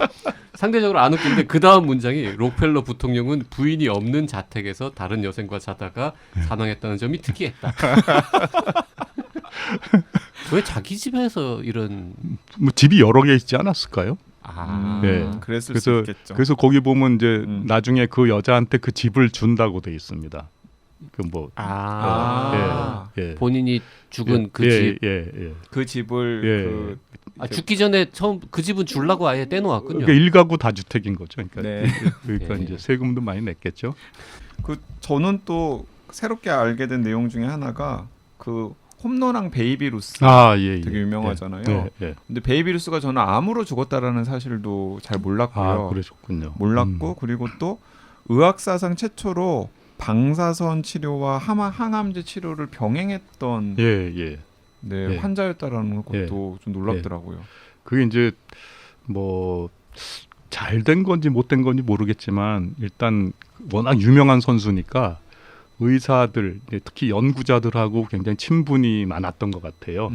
Speaker 2: 상대적으로 안 웃긴데 그 다음 문장이 록펠러 부통령은 부인이 없는 자택에서 다른 여성과 자다가 사망했다는 점이 특이했다. 왜 자기 집에서 이런
Speaker 3: 뭐 집이 여러 개 있지 않았을까요?
Speaker 1: 그랬을 수 있겠죠.
Speaker 3: 그래서 거기 보면 이제 나중에 그 여자한테 그 집을 준다고 돼 있습니다. 그 뭐
Speaker 2: 본인이 죽은 그 집,
Speaker 1: 그 집을
Speaker 2: 죽기 전에 처음 그 집은 주려고 아예 떼놓았군요.
Speaker 3: 그러니까 일가구 다주택인 거죠. 그러니까 이제 세금도 많이 냈겠죠.
Speaker 1: 저는 또 새롭게 알게 된 내용 중에 하나가 그 홈런왕 베이비루스 되게 유명하잖아요. 근데 베이비루스가 저는 암으로 죽었다라는 사실도 잘 몰랐고요.
Speaker 3: 그러셨군요.
Speaker 1: 몰랐고 그리고 또 의학사상 최초로 방사선 치료와 항암제 치료를 병행했던 환자였다라는 것도 좀 놀랍더라고요.
Speaker 3: 그게 이제 뭐 잘 된 건지 못 된 건지 모르겠지만 일단 워낙 유명한 선수니까 의사들 특히 연구자들하고 굉장히 친분이 많았던 것 같아요.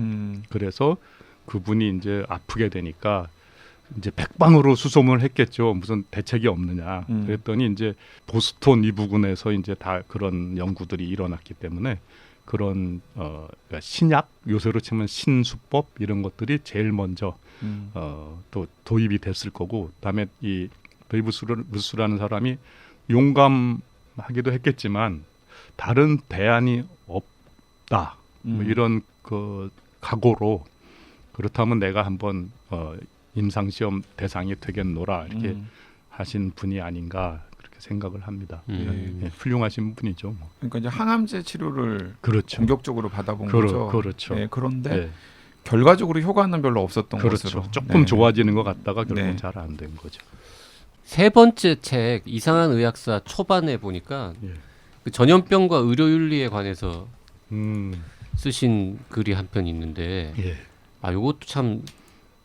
Speaker 3: 그래서 그분이 이제 아프게 되니까 이제 백방으로 수소문을 했겠죠. 무슨 대책이 없느냐. 그랬더니 이제 보스턴 이 부근에서 이제 다 그런 연구들이 일어났기 때문에 그런 그러니까 신약 요새로 치면 신수법 이런 것들이 제일 먼저 또 도입이 됐을 거고, 그다음에 이 베이브 루스라는 사람이 용감하기도 했겠지만 다른 대안이 없다. 뭐 이런 그 각오로 그렇다면 내가 한번 임상시험 대상이 되겠노라 이렇게 하신 분이 아닌가 그렇게 생각을 합니다. 네, 훌륭하신 분이죠. 뭐.
Speaker 1: 그러니까 이제 항암제 치료를
Speaker 3: 그렇죠.
Speaker 1: 공격적으로 받아본 거죠.
Speaker 3: 그렇죠.
Speaker 1: 네, 그런데
Speaker 3: 네.
Speaker 1: 결과적으로 효과는 별로 없었던
Speaker 3: 그렇죠.
Speaker 1: 것으로.
Speaker 3: 조금
Speaker 1: 네.
Speaker 3: 좋아지는 것 같다가 결국
Speaker 1: 네.
Speaker 3: 잘 안 된 거죠.
Speaker 2: 세 번째 책 이상한 의학사 초반에 보니까
Speaker 3: 예.
Speaker 2: 그 전염병과 의료윤리에 관해서
Speaker 3: 음,
Speaker 2: 쓰신 글이 한 편 있는데
Speaker 3: 예.
Speaker 2: 요것도 참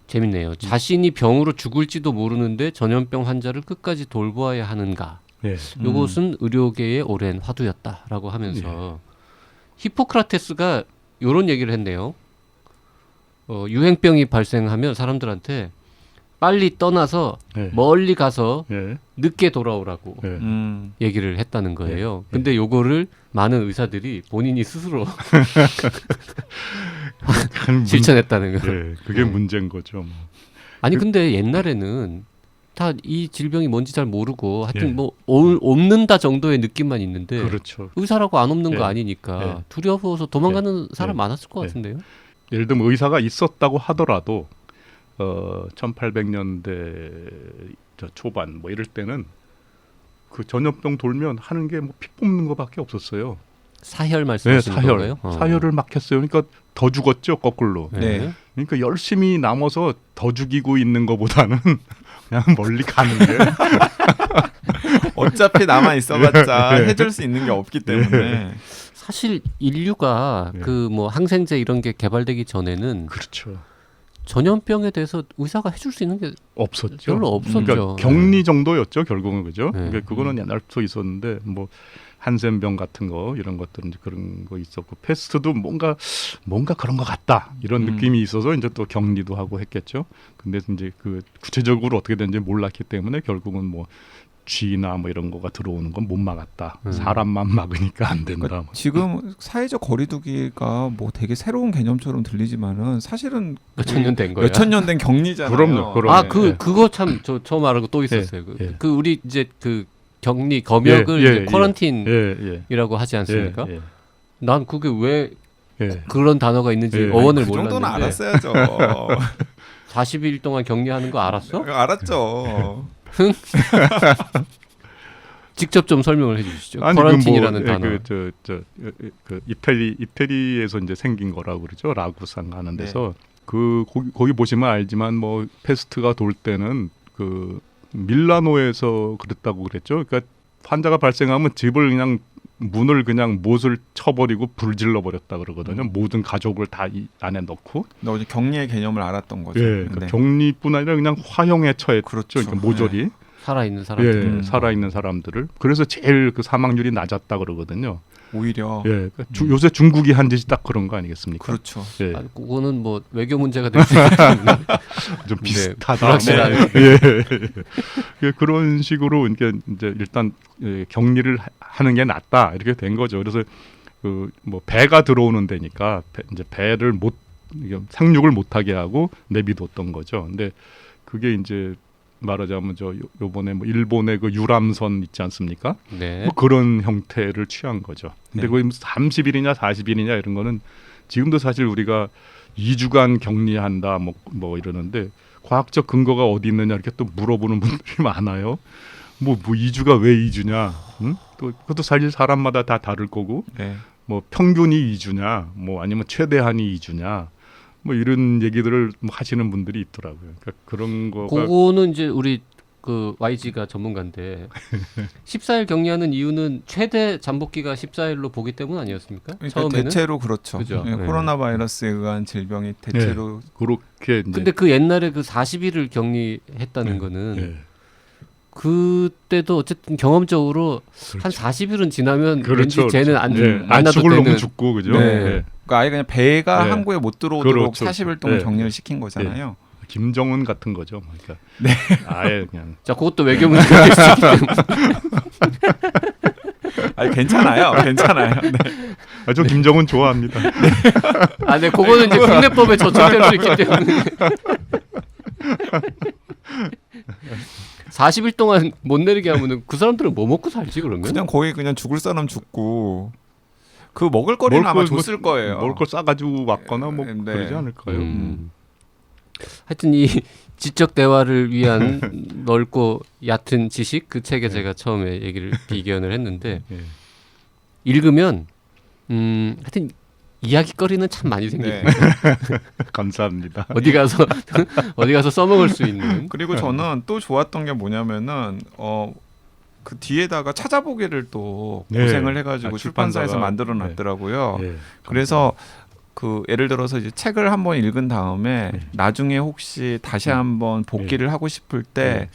Speaker 2: 재밌네요. 자신이 병으로 죽을지도 모르는데 전염병 환자를 끝까지 돌보아야 하는가?
Speaker 3: 예.
Speaker 2: 이것은 의료계의 오랜 화두였다라고 하면서 히포크라테스가 이런 얘기를 했네요. 유행병이 발생하면 사람들한테 빨리 떠나서
Speaker 3: 예.
Speaker 2: 멀리 가서
Speaker 3: 예.
Speaker 2: 늦게 돌아오라고
Speaker 3: 예.
Speaker 2: 얘기를 했다는 거예요. 근데 요거를 많은 의사들이 본인이 스스로 실천했다는 거.
Speaker 3: 예. 그게 문제인 거죠. 뭐.
Speaker 2: 아니 근데 옛날에는 다 이 질병이 뭔지 잘 모르고 하여튼
Speaker 3: 예.
Speaker 2: 뭐 옮는다 정도의 느낌만 있는데
Speaker 3: 그렇죠.
Speaker 2: 의사라고 안 옮는
Speaker 3: 예.
Speaker 2: 거 아니니까
Speaker 3: 예.
Speaker 2: 두려워서 도망가는 사람
Speaker 3: 예.
Speaker 2: 많았을 것
Speaker 3: 예.
Speaker 2: 같은데요.
Speaker 3: 예를 들면 의사가 있었다고 하더라도 1800년대 초반 뭐 이럴 때는 그 전염병 돌면 하는 게 뭐 피 뽑는 거밖에 없었어요.
Speaker 2: 사혈
Speaker 3: 네,
Speaker 2: 말씀하시는
Speaker 3: 사혈.
Speaker 2: 건가요?
Speaker 3: 사혈을 막 했어요. 그러니까 더 죽었죠, 거꾸로.
Speaker 1: 네.
Speaker 3: 그러니까 열심히 남아서 더 죽이고 있는 것보다는 그냥 멀리 가는 게
Speaker 1: 어차피 남아 있어봤자
Speaker 3: 네.
Speaker 1: 해줄 수 있는 게 없기 때문에.
Speaker 2: 사실 인류가
Speaker 3: 네.
Speaker 2: 그 뭐 항생제 이런 게 개발되기 전에는
Speaker 3: 그렇죠.
Speaker 2: 전염병에 대해서 의사가 해줄 수 있는 게
Speaker 3: 없었죠.
Speaker 2: 별로 없었죠.
Speaker 3: 그러니까 격리 정도였죠, 결국은 그죠.
Speaker 2: 네.
Speaker 3: 그러니까 그거는 옛날부터 있었는데 뭐 한센병 같은 거 이런 것들은 이제 그런 거 있었고 패스트도 뭔가 그런 것 같다 이런 느낌이 있어서 이제 또 격리도 하고 했겠죠. 근데 이제 그 구체적으로 어떻게 되는지 몰랐기 때문에 결국은 뭐 쥐나 뭐 이런 거가 들어오는 건 못 막았다. 사람만 막으니까 안 된다.
Speaker 1: 그러니까 지금 사회적 거리두기가 뭐 되게 새로운 개념처럼 들리지만은 사실은
Speaker 2: 몇천 년 된 거예요.
Speaker 1: 몇천 년 된 격리잖아요.
Speaker 3: 그럼요.
Speaker 1: 네.
Speaker 2: 그거 참 저 말하고 또 있었어요.
Speaker 3: 예.
Speaker 2: 그 우리 이제 그 격리 검역을
Speaker 3: 예,
Speaker 2: 이제
Speaker 3: 예,
Speaker 2: 쿼런틴이라고 하지 않습니까?
Speaker 3: 예,
Speaker 2: 난 그게 왜
Speaker 3: 예.
Speaker 2: 그런 단어가 있는지
Speaker 3: 예.
Speaker 2: 어원을
Speaker 1: 그 정도는
Speaker 2: 몰랐는데
Speaker 1: 알았어야죠.
Speaker 2: 40일 동안 격리하는 거 알았어?
Speaker 1: 알았죠.
Speaker 2: 직접 좀 설명을 해주시죠.
Speaker 3: 아니
Speaker 2: 쿼런틴이라는
Speaker 3: 그
Speaker 2: 단어.
Speaker 3: 그 이태리에서 이제 생긴 거라고 그러죠. 라구상 하는 데서
Speaker 1: 네.
Speaker 3: 그 거기 보시면 알지만 뭐 페스트가 돌 때는 그 밀라노에서 그랬다고 그랬죠. 그러니까 환자가 발생하면 집을 그냥 문을 그냥 못을 쳐버리고 불질러 버렸다 그러거든요. 모든 가족을 다 이 안에 넣고.
Speaker 1: 너 이제 격리의 개념을 알았던 거죠.
Speaker 3: 예, 그러니까
Speaker 1: 네.
Speaker 3: 격리뿐 아니라 그냥 화형에 처했죠.
Speaker 1: 그렇죠.
Speaker 3: 그러니까 모조리.
Speaker 2: 살아있는 사람들.
Speaker 3: 예, 살아있는 사람들을. 그래서 제일 그 사망률이 낮았다 그러거든요.
Speaker 1: 오히려
Speaker 3: 예, 그러니까 요새 중국이 한 짓이 딱 그런 거 아니겠습니까?
Speaker 1: 그렇죠.
Speaker 3: 예,
Speaker 2: 아니, 그거는 뭐 외교 문제가 될 수 있겠는데
Speaker 3: 좀
Speaker 2: 네,
Speaker 3: 비슷하다.
Speaker 2: 불확실하네.
Speaker 3: 예, 그런 식으로 그러니까 이제 일단 격리를 하는 게 낫다 이렇게 된 거죠. 그래서 그 뭐 배가 들어오는 데니까 이제 배를 상륙을 못하게 하고 내비뒀던 거죠. 근데 그게 이제 말하자면 요번에 뭐 일본의 그 유람선 있지 않습니까?
Speaker 2: 네.
Speaker 3: 뭐 그런 형태를 취한 거죠. 근데
Speaker 1: 네.
Speaker 3: 거기 30일이냐 40일이냐 이런 거는 지금도 사실 우리가 2주간 격리한다 뭐 이러는데 과학적 근거가 어디 있느냐 이렇게 또 물어보는 분들이 많아요. 뭐 2주가 왜 2주냐? 응? 또 그것도 사실 사람마다 다 다를 거고
Speaker 1: 네.
Speaker 3: 뭐 평균이 2주냐? 뭐 아니면 최대한이 2주냐? 뭐 이런 얘기들을 하시는 분들이 있더라고요. 그러니까 그런 거가
Speaker 2: 그거는 이제 우리 그 YG가 전문가인데 14일 격리하는 이유는 최대 잠복기가 14일로 보기 때문 아니었습니까?
Speaker 1: 그러니까
Speaker 2: 처음에는.
Speaker 1: 대체로 그렇죠.
Speaker 2: 그죠.
Speaker 1: 예,
Speaker 2: 네.
Speaker 1: 코로나 바이러스에 의한 질병이 대체로
Speaker 3: 그렇게 이제
Speaker 2: 근데 그 옛날에 그 40일을 격리했다는
Speaker 3: 네.
Speaker 2: 거는
Speaker 3: 예.
Speaker 2: 그때도 어쨌든 경험적으로
Speaker 3: 그렇죠.
Speaker 2: 한 40일은 지나면
Speaker 3: 그렇죠,
Speaker 2: 왠지 쟤는 안
Speaker 3: 네.
Speaker 2: 만나도
Speaker 3: 죽을
Speaker 2: 되는.
Speaker 3: 놈은 죽고 그죠.
Speaker 2: 네.
Speaker 3: 네.
Speaker 1: 그러니까 아예 그냥 배가
Speaker 3: 네.
Speaker 1: 항구에 못 들어오도록
Speaker 3: 그렇죠.
Speaker 1: 40일 동안
Speaker 3: 네.
Speaker 1: 격리를 시킨 거잖아요.
Speaker 3: 김정은 같은 거죠. 그러니까
Speaker 1: 네.
Speaker 3: 아예 그냥
Speaker 2: 자, 그것도 외교 문제가 될 수 있기 때문에.
Speaker 1: 아니 괜찮아요, 괜찮아요. 네.
Speaker 3: 저 김정은 좋아합니다.
Speaker 2: 아, 네, 그거는 이제 국내법에 저촉될 수 있기 때문에. 40일 동안 못 내리게 하면은 그 사람들은 뭐 먹고 살지 그러면?
Speaker 1: 그냥 거의 그냥 죽을 사람 죽고 그 먹을 거리는 아마 줬을 거예요.
Speaker 3: 먹을 거 싸가지고 왔거나 뭐
Speaker 1: 네.
Speaker 3: 그러지 않을까요?
Speaker 2: 하여튼 이 지적 대화를 위한 넓고 얕은 지식 그 책에 제가 처음에 얘기를 비견을 했는데
Speaker 3: 예.
Speaker 2: 읽으면 하여튼 이야기거리는 참 많이 생겨요.
Speaker 1: 네.
Speaker 3: 감사합니다.
Speaker 2: 어디 가서 써먹을 수 있는.
Speaker 1: 그리고 저는 또 좋았던 게 뭐냐면은 그 뒤에다가 찾아보기를 또
Speaker 3: 네.
Speaker 1: 고생을 해가지고
Speaker 3: 아,
Speaker 1: 출판사에서
Speaker 3: 출판사가.
Speaker 1: 만들어놨더라고요.
Speaker 3: 예.
Speaker 1: 그래서 그 예를 들어서 이제 책을 한번 읽은 다음에
Speaker 3: 네.
Speaker 1: 나중에 혹시 다시 한번 복기를 하고 싶을 때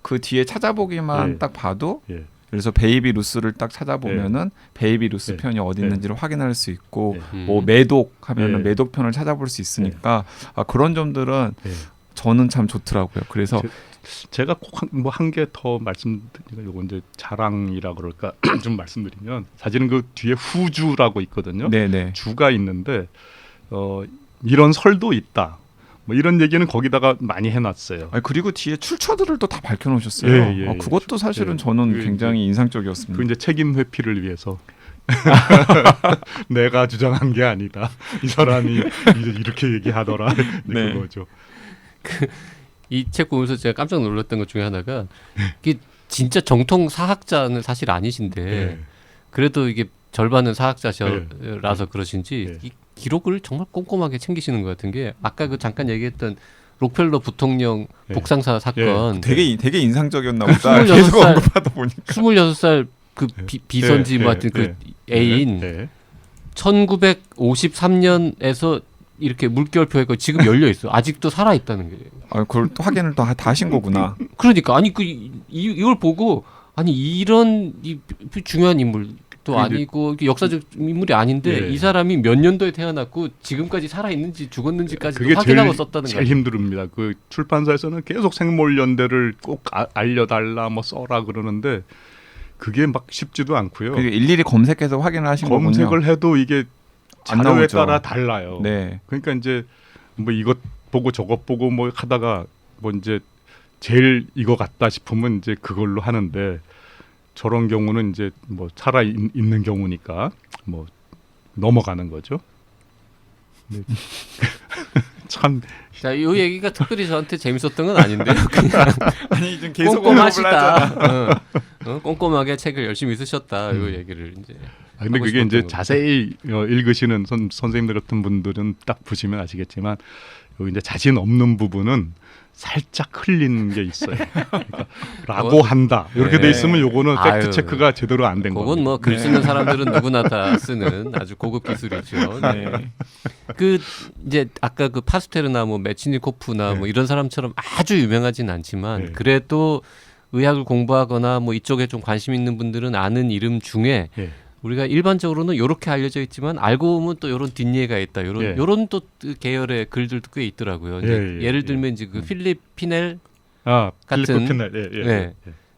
Speaker 1: 그 뒤에 찾아보기만
Speaker 3: 네.
Speaker 1: 딱 봐도
Speaker 3: 예.
Speaker 1: 그래서 베이비 루스를 딱 찾아보면은 베이비 루스
Speaker 3: 네.
Speaker 1: 편이 어디 있는지를 확인할 수 있고
Speaker 3: 네.
Speaker 1: 뭐 매독 하면은
Speaker 3: 네.
Speaker 1: 매독 편을 찾아볼 수 있으니까 그런 점들은
Speaker 3: 예.
Speaker 1: 저는 참 좋더라고요. 그래서
Speaker 3: 제가 꼭 한 개 더 말씀드리면 요거 이제 자랑이라 그럴까 좀 말씀드리면 사실은 그 뒤에 후주라고 있거든요.
Speaker 1: 네네.
Speaker 3: 주가 있는데 이런 설도 있다. 뭐 이런 얘기는 거기다가 많이 해놨어요.
Speaker 1: 아니, 그리고 뒤에 출처들을 또 다 밝혀놓으셨어요.
Speaker 3: 예, 예, 예.
Speaker 1: 그것도 사실은
Speaker 3: 예.
Speaker 1: 저는
Speaker 3: 그
Speaker 1: 굉장히 인상적이었습니다.
Speaker 3: 그 이제 책임 회피를 위해서 내가 주장한 게 아니다. 이 사람이 이제 이렇게 얘기하더라.
Speaker 1: 네.
Speaker 3: 그거죠.
Speaker 2: 이 책 보면서 제가 깜짝 놀랐던 것 중에 하나가 이게 진짜 정통 사학자는 사실 아니신데
Speaker 3: 예.
Speaker 2: 그래도 이게 절반은 사학자셔라서 그러신지
Speaker 3: 네.
Speaker 2: 이 기록을 정말 꼼꼼하게 챙기시는 것 같은 게 아까 그 잠깐 얘기했던 록펠러 부통령
Speaker 3: 네.
Speaker 2: 복상사 사건
Speaker 1: 되게 인상적이었나 보다.
Speaker 2: 26살
Speaker 1: 계속 언급하다 보니까.
Speaker 2: 26살 그 비선지 뭐 하여튼 그 애인
Speaker 3: 네.
Speaker 2: 1953년에서 이렇게 물결표가 지금 열려 있어. 아직도 살아 있다는 게.
Speaker 1: 그걸 또 확인을 다 하신 거구나.
Speaker 2: 그러니까 아니 이걸 보고 아니 이런 중요한 인물도 아니고 역사적 인물이 아닌데
Speaker 3: 예.
Speaker 2: 이 사람이 몇 년도에 태어났고 지금까지 살아 있는지 죽었는지까지
Speaker 3: 그게
Speaker 2: 확인하고 썼다는
Speaker 3: 제일
Speaker 2: 거예요.
Speaker 3: 힘듭니다. 그 출판사에서는 계속 생몰연대를 꼭 알려달라 뭐 써라 그러는데 그게 막 쉽지도 않고요.
Speaker 1: 그리고 일일이 검색해서 확인을 하신 거군요.
Speaker 3: 검색을 해도 이게
Speaker 1: 안
Speaker 3: 자료에
Speaker 1: 나오죠.
Speaker 3: 따라 달라요.
Speaker 1: 네.
Speaker 3: 그러니까 이제 뭐 이것 보고 저것 보고 뭐 하다가 뭐 이제 제일 이거 같다 싶으면 이제 그걸로 하는데 저런 경우는 이제 뭐 살아 있는 경우니까 뭐 넘어가는 거죠. 네. 참
Speaker 2: 자, 이 얘기가 특별히 저한테 재밌었던 건 아닌데요. 그냥
Speaker 1: 아니 좀 계속 언급을
Speaker 2: 꼼꼼하시다.
Speaker 1: 하잖아.
Speaker 2: 꼼꼼하게 책을 열심히 쓰셨다. 이 얘기를 이제.
Speaker 3: 근데
Speaker 2: 하고
Speaker 3: 그게 이제
Speaker 2: 싶었던
Speaker 3: 자세히 읽으시는 선생님들 같은 분들은 딱 보시면 아시겠지만 여기 이제 자신 없는 부분은 살짝 흘린 게 있어요. 그러니까 라고 한다. 이렇게 돼 있으면 요거는 팩트
Speaker 2: 아유.
Speaker 3: 체크가 제대로 안 된
Speaker 2: 그건
Speaker 3: 겁니다.
Speaker 2: 뭐 글 쓰는 사람들은 누구나 다 쓰는 아주 고급 기술이죠.
Speaker 1: 네.
Speaker 2: 그 이제 아까 그 파스테르나 뭐 메치니코프나
Speaker 3: 네.
Speaker 2: 뭐 이런 사람처럼 아주 유명하진 않지만
Speaker 3: 네.
Speaker 2: 그래도 의학을 공부하거나 뭐 이쪽에 좀 관심 있는 분들은 아는 이름 중에
Speaker 3: 예.
Speaker 2: 우리가 일반적으로는 이렇게 알려져 있지만 알고 보면 또 이런 뒷예가 있다. 요런 또 계열의 글들도 꽤 있더라고요. 이제 예를 들면 이제 그 필립 피넬 같은
Speaker 3: 필리프 피넬, 예.
Speaker 2: 네.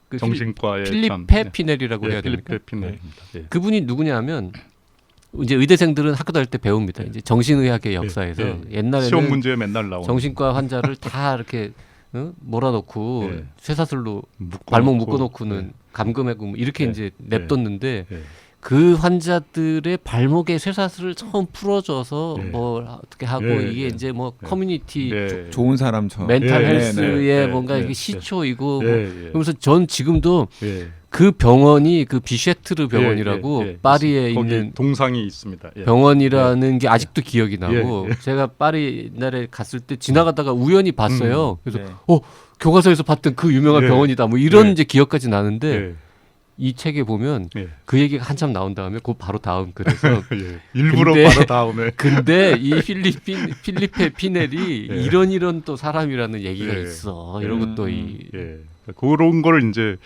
Speaker 2: 그
Speaker 3: 정신과의
Speaker 2: 필리페 피넬이라고 해야 됩니까?
Speaker 3: 필리페 피넬입니다. 예.
Speaker 2: 그분이 누구냐면 이제 의대생들은 학교 다닐 때 배웁니다. 이제 정신의학의 역사에서
Speaker 3: 예.
Speaker 2: 옛날에는
Speaker 3: 시험 문제에 맨날 나오는
Speaker 2: 정신과 환자를 다 이렇게 몰아놓고
Speaker 3: 예.
Speaker 2: 쇠사슬로
Speaker 3: 묶어놓고,
Speaker 2: 발목 묶어놓고는
Speaker 3: 예.
Speaker 2: 감금하고 뭐 이렇게
Speaker 3: 예.
Speaker 2: 이제 냅뒀는데
Speaker 3: 예.
Speaker 2: 그 환자들의 발목에 쇠사슬을 처음 풀어줘서
Speaker 3: 예.
Speaker 2: 뭐 어떻게 하고
Speaker 3: 예.
Speaker 2: 이게 이제 뭐
Speaker 3: 예.
Speaker 2: 커뮤니티
Speaker 3: 예.
Speaker 1: 좋은 사람처럼.
Speaker 2: 멘탈
Speaker 3: 예.
Speaker 2: 헬스의
Speaker 3: 예.
Speaker 2: 뭔가
Speaker 3: 예.
Speaker 2: 이게 시초이고
Speaker 3: 예.
Speaker 2: 뭐
Speaker 3: 예.
Speaker 2: 그러면서 전 지금도
Speaker 3: 예.
Speaker 2: 그 병원이 그 비쉐트르 병원이라고
Speaker 3: 예. 예.
Speaker 2: 파리에
Speaker 3: 거기
Speaker 2: 있는
Speaker 3: 동상이 있습니다. 예.
Speaker 2: 병원이라는 게 아직도 기억이 나고
Speaker 3: 예.
Speaker 2: 제가 파리 옛날에 갔을 때 지나가다가 우연히 봤어요. 그래서
Speaker 1: 네.
Speaker 2: 교과서에서 봤던 그 유명한
Speaker 3: 예.
Speaker 2: 병원이다. 뭐 이런
Speaker 3: 예.
Speaker 2: 이제 기억까지 나는데
Speaker 3: 예.
Speaker 2: 이 책에 보면
Speaker 3: 예.
Speaker 2: 그 얘기가 한참 나온 다음에 그 바로 다음 글에서
Speaker 3: 예. 일부러
Speaker 2: 근데-
Speaker 3: 바로 다음에
Speaker 2: 근데 이 필리페 피넬이
Speaker 3: 예.
Speaker 2: 이런 또 사람이라는 얘기가
Speaker 3: 예.
Speaker 2: 있어. 이런 것도 이
Speaker 3: 예. 그러니까 그런 걸 이제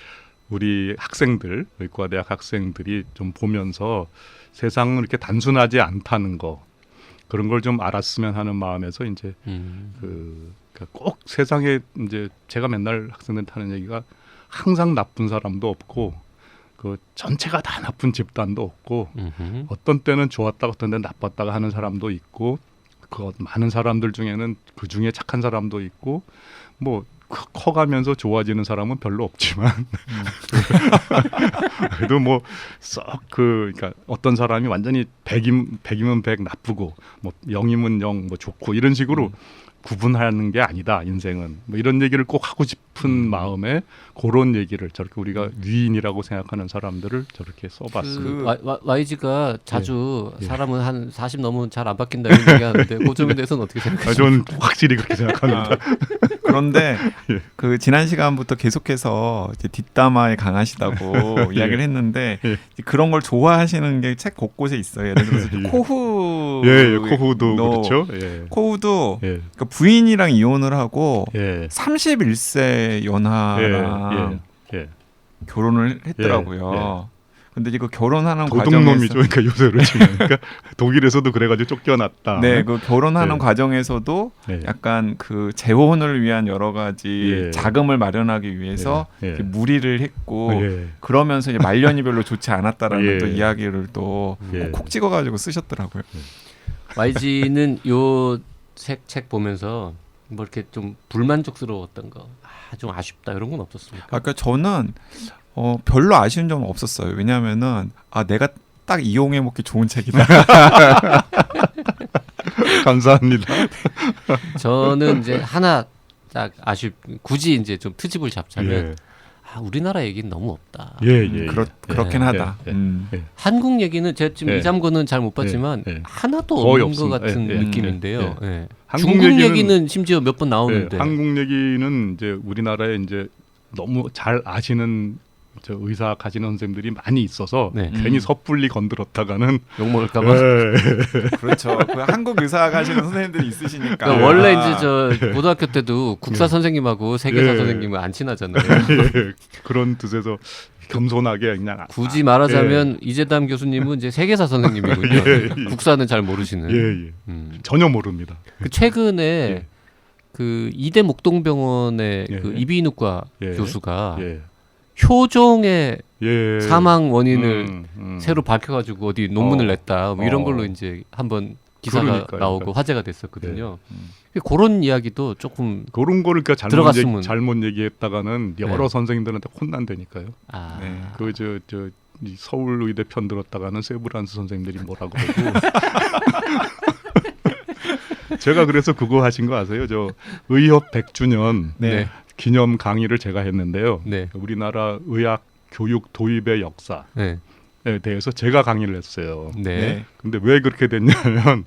Speaker 3: 우리 학생들, 의과대학 학생들이 좀 보면서 세상은 이렇게 단순하지 않다는 거 그런 걸 좀 알았으면 하는 마음에서 이제 그러니까 꼭 세상에 이제 제가 맨날 학생들한테 하는 얘기가 항상 나쁜 사람도 없고 그 전체가 다 나쁜 집단도 없고 어떤 때는 좋았다가 어떤 때는 나빴다가 하는 사람도 있고 그 많은 사람들 중에는 그 중에 착한 사람도 있고 뭐 커가면서 좋아지는 사람은 별로 없지만 그래도 뭐 썩 그러니까 어떤 사람이 완전히 100이면 100 나쁘고 뭐 0이면 0 뭐 좋고 이런 식으로 구분하는 게 아니다 인생은 뭐 이런 얘기를 꼭 하고 싶은 마음에 그런 얘기를 저렇게 우리가 위인이라고 생각하는 사람들을 저렇게 써봤습니다.
Speaker 2: YG가 자주 사람은 한 40 넘으면 잘 안 바뀐다 이런 얘기하는데 그 점에 대해서는 어떻게 생각하세요?
Speaker 3: 저는 확실히 그렇게 생각합니다.
Speaker 1: 그런데 그 지난 시간부터 계속해서 이제 뒷담화에 강하시다고 이야기를 했는데 그런 걸 좋아하시는 게 책 곳곳에 있어요. 예를 들어서 코후,
Speaker 3: 코후도 그렇죠.
Speaker 1: 코후도 그러니까 부인이랑 이혼을 하고 31세 연하랑 결혼을 했더라고요. 근데 이거 결혼하는
Speaker 3: 도둑놈이죠. 그러니까 요새로 치면 그러니까 독일에서도 그래가지고 쫓겨났다.
Speaker 1: 네, 그 결혼하는 과정에서도 약간 그 재혼을 위한 여러 가지 자금을 마련하기 위해서 무리를 했고 그러면서 이제 말년이 별로 좋지 않았다라는 또 이야기를 또 콕 찍어가지고 쓰셨더라고요.
Speaker 2: YG는 요 책 보면서 뭐 이렇게 좀 불만족스러웠던 거, 좀 아쉽다 이런 건 없었습니까?
Speaker 1: 그러니까 저는 별로 아쉬운 점은 없었어요. 왜냐하면은 내가 딱 이용해 먹기 좋은 책이다.
Speaker 3: 감사합니다.
Speaker 2: 저는 이제 하나 딱 굳이 이제 좀 트집을 잡자면 우리나라 얘기는 너무 없다.
Speaker 1: 그렇긴 하다.
Speaker 2: 한국 얘기는 제가 지금 2, 3권은 잘 못 봤지만 하나도 없는 것 같은 느낌인데요. 중국 얘기는 심지어 몇 번 나오는데.
Speaker 3: 한국 얘기는 이제 우리나라에 이제 너무 잘 아시는 저 의사 가시는 선생님들이 많이 있어서 괜히 섣불리 건드렸다가는
Speaker 2: 욕 먹을까봐.
Speaker 1: 그렇죠. 그 한국 의사 가시는 선생님들이 있으시니까.
Speaker 2: 그러니까 원래 이제 저 고등학교 때도 국사 선생님하고 세계사 선생님은 안 친하잖아요.
Speaker 3: 그런 뜻에서 겸손하게 그냥
Speaker 2: 굳이 말하자면 이재담 교수님은 이제 세계사 선생님이군요. 국사는 잘 모르시는.
Speaker 3: 전혀 모릅니다.
Speaker 2: 그 최근에 그 이대 목동병원의 그 이비인후과 교수가 효종의 사망 원인을 새로 밝혀가지고 어디 논문을 냈다 뭐 이런 걸로 이제 한번 기사가 나오고 화제가 됐었거든요. 그런 이야기도 조금
Speaker 3: 그런 거를 그러니까
Speaker 2: 들어갔으면
Speaker 3: 잘못 얘기했다가는 여러 선생님들한테 혼난다니까요. 그 저 서울의대 편 들었다가는 세브란스 선생님들이 뭐라고 그러고. 제가 그래서 그거 하신 거 아세요? 저 의협 100주년 기념 강의를 제가 했는데요. 우리나라 의학 교육 도입의 역사에 대해서 제가 강의를 했어요. 근데 왜 그렇게 됐냐면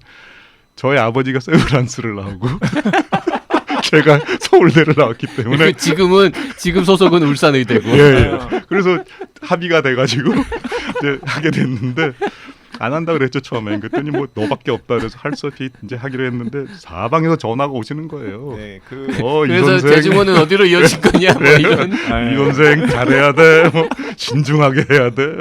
Speaker 3: 저희 아버지가 세브란스를 나오고 제가 서울대를 나왔기 때문에
Speaker 2: 지금 소속은 울산의대고.
Speaker 3: 그래서 합의가 돼가지고 이제 하게 됐는데 안 한다 그랬죠 처음에. 그랬더니 뭐 너밖에 없다 그래서 할 수 없이 이제 하기로 했는데 사방에서 전화가 오시는 거예요.
Speaker 2: 그래서 재중원은 어디로 이어질 거냐 뭐 이런.
Speaker 3: 이 선생 잘해야 돼. 뭐 신중하게 해야 돼.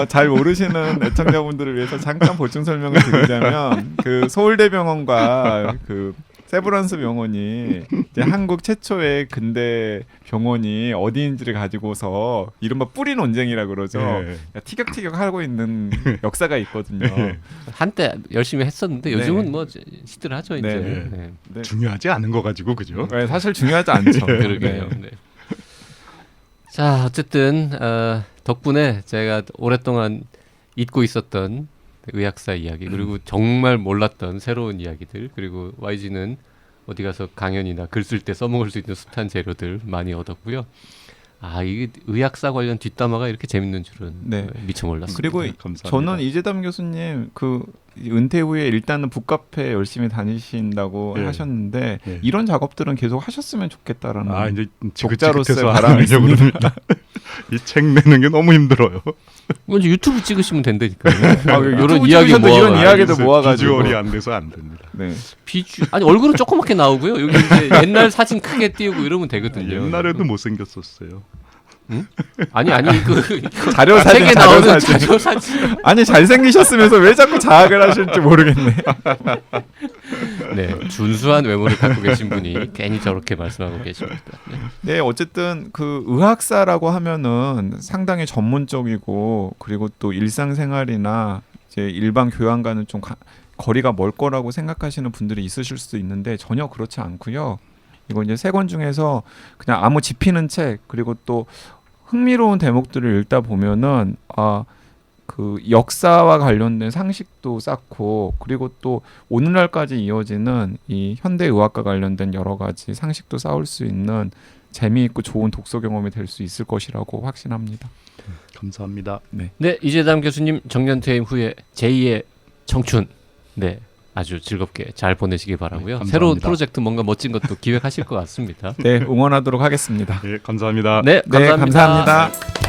Speaker 1: 잘 모르시는 애청자분들을 위해서 잠깐 보충 설명을 드리자면 그 서울대병원과 그 세브란스 병원이 이제 한국 최초의 근대 병원이 어디인지를 가지고서 이른바 뿌리 논쟁이라 그러죠. 티격태격 하고 있는 역사가 있거든요.
Speaker 2: 한때 열심히 했었는데 요즘은 뭐 시들하죠 이제.
Speaker 3: 중요하지 않은 거 가지고 그죠?
Speaker 1: 사실 중요하지 않죠.
Speaker 2: 그러게요. 자 어쨌든 덕분에 제가 오랫동안 잊고 있었던 의학사 이야기 그리고 정말 몰랐던 새로운 이야기들 그리고 YG는 어디 가서 강연이나 글 쓸 때 써먹을 수 있는 숱한 재료들 많이 얻었고요. 이게 의학사 관련 뒷담화가 이렇게 재밌는 줄은 미처 몰랐습니다.
Speaker 1: 그리고
Speaker 3: 감사합니다.
Speaker 1: 저는 이재담 교수님 그 은퇴 후에 일단은 북카페 열심히 다니신다고 하셨는데 이런 작업들은 계속 하셨으면 좋겠다라는
Speaker 3: 이제
Speaker 1: 독자로서의 바람이 있습니다.
Speaker 3: 이 책 내는 게 너무 힘들어요.
Speaker 2: 먼저 유튜브 찍으시면 된다니까요.
Speaker 1: 이런
Speaker 2: 이런 이야기
Speaker 1: 찍으셔도
Speaker 2: 모아
Speaker 1: 이런 이야기도 모아가지고
Speaker 3: 비주얼이 안 돼서 안 됩니다.
Speaker 1: 네.
Speaker 2: 아니 얼굴은 조그맣게 나오고요. 여기 이제 옛날 사진 크게 띄우고 이러면 되거든요.
Speaker 3: 옛날에도 못 생겼었어요.
Speaker 2: 응? 아니 그
Speaker 1: 자료 사진,
Speaker 2: 책에
Speaker 1: 자료
Speaker 2: 나오는
Speaker 1: 사진.
Speaker 2: 자료 사진.
Speaker 1: 아니 잘생기셨으면서 왜 자꾸 자학을 하실지 모르겠네.
Speaker 2: 네, 준수한 외모를 갖고 계신 분이 괜히 저렇게 말씀하고 계십니다. 네.
Speaker 1: 네, 어쨌든 그 의학사라고 하면은 상당히 전문적이고 그리고 또 일상생활이나 이제 일반 교양과는 좀 거리가 멀 거라고 생각하시는 분들이 있으실 수도 있는데 전혀 그렇지 않고요. 이거 이제 세 권 중에서 그냥 아무 집히는 책 그리고 또 흥미로운 대목들을 읽다 보면은 그 역사와 관련된 상식도 쌓고 그리고 또 오늘날까지 이어지는 이 현대 의학과 관련된 여러 가지 상식도 쌓을 수 있는 재미있고 좋은 독서 경험이 될 수 있을 것이라고 확신합니다.
Speaker 3: 감사합니다.
Speaker 2: 네, 이재담 교수님 정년 퇴임 후에 제2의 청춘. 네. 아주 즐겁게 잘 보내시기 바라고요.
Speaker 3: 네,
Speaker 2: 새로운 프로젝트 뭔가 멋진 것도 기획하실 것 같습니다.
Speaker 1: 네, 응원하도록 하겠습니다.
Speaker 3: 네, 감사합니다.
Speaker 2: 네, 감사합니다.
Speaker 1: 네, 감사합니다.